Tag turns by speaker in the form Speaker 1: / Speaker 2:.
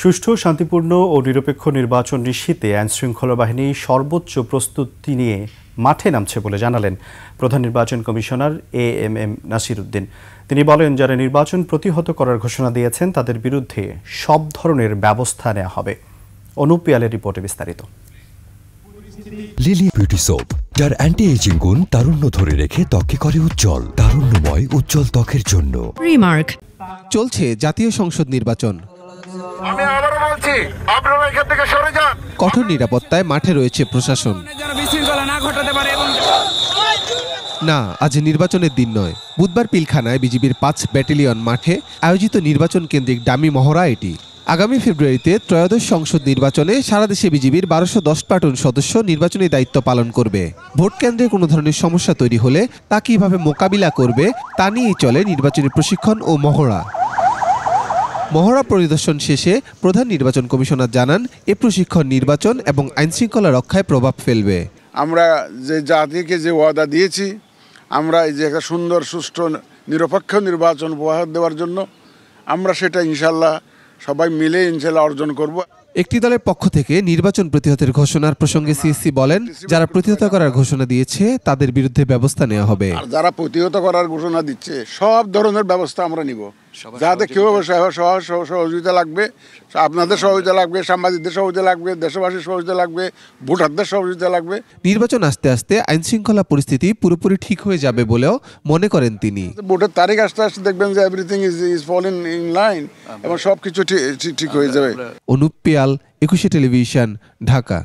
Speaker 1: সুষ্ঠু, শান্তিপূর্ণ ও নিরপেক্ষ নির্বাচন নিশ্চিতে আইনশৃঙ্খলা বাহিনী সর্বোচ্চ প্রস্তুতি নিয়ে মাঠে নামছে বলে জানালেন প্রধান নির্বাচন কমিশনার এএমএম নাসির উদ্দিন। তিনি বলেন, যারা নির্বাচন প্রতিহত করার ঘোষণা দিয়েছেন তাদের বিরুদ্ধে সব ধরনের ব্যবস্থা নেওয়া হবে। অনুপ পিয়ালের রিপোর্টে বিস্তারিত।
Speaker 2: লিলি বিউটি সোপ, যার অ্যান্টি এজিং গুণ তারুণ্য ধরে রেখে ত্বকে করে উজ্জ্বল। তারুণ্যময় উজ্জ্বল ত্বকের জন্য।
Speaker 3: রিমার্ক।
Speaker 4: চলছে জাতীয় সংসদ নির্বাচন।
Speaker 5: আমি আবারও বলছি, আপনারা এখান থেকে সরে যান।
Speaker 4: কঠোর নিরাপত্তায় মাঠে রয়েছে প্রশাসন। না, আজ নির্বাচনের দিন নয়। বুধবার পিলখানায় বিজিবির ৫ ব্যাটালিয়ন মাঠে আয়োজিত নির্বাচন কেন্দ্রিক ডামি মহড়া এটি। আগামী ফেব্রুয়ারিতে ত্রয়োদশ সংসদ নির্বাচনে সারা দেশে বিজিবির ১২১০ প্লাটুন সদস্য নির্বাচনী দায়িত্ব পালন করবে। ভোট কেন্দ্রে কোনো ধরনের সমস্যা তৈরি হলে তা কিভাবে মোকাবিলা করবে তা নিয়েই চলে নির্বাচনী প্রশিক্ষণ ও মহড়া। মহড়া পরিদর্শন শেষে প্রধান নির্বাচন কমিশনার জানান, এ প্রশিক্ষণ নির্বাচন এবং আইনশৃঙ্খলা রক্ষায় প্রভাব ফেলবে।
Speaker 5: আমরা যে জাতিকে যে ওয়াদা দিয়েছি, আমরা এই যে একটা সুন্দর, সুষ্ঠু, নিরপেক্ষ নির্বাচন উপহার দেওয়ার জন্য আমরা সেটা ইনশাল্লাহ সবাই মিলে ইনশাল্লাহ অর্জন করব।
Speaker 4: একটি দলের পক্ষ থেকে নির্বাচন প্রতিহতের ঘোষণার প্রসঙ্গে সিএসসি বলেন, যারা প্রতিহত করার ঘোষণা দিয়েছে তাদের বিরুদ্ধে ব্যবস্থা নেওয়া হবে।
Speaker 5: আর যারা প্রতিহত করার ঘোষণা দিচ্ছে সব ধরনের ব্যবস্থা আমরা নিব, যাতে কেউ সহযোগিতা লাগবে, আপনাদের সহযোগিতা লাগবে, সাংবাদিকদের সহযোগিতা লাগবে, দেশবাসীর সহযোগিতা লাগবে, ভোটারদের সহযোগিতা লাগবে।
Speaker 4: নির্বাচন আস্তে আস্তে আইনশৃঙ্খলা পরিস্থিতি পুরোপুরি ঠিক হয়ে যাবে বলেও মনে করেন তিনি।
Speaker 5: ভোটের তারিখ আসতে আসতে দেখবেন যে everything is falling in line এবং সবকিছু ঠিক হয়ে যাবে।
Speaker 4: অনুপ পিয়াল, ২১ টেলিভিশন, ঢাকা।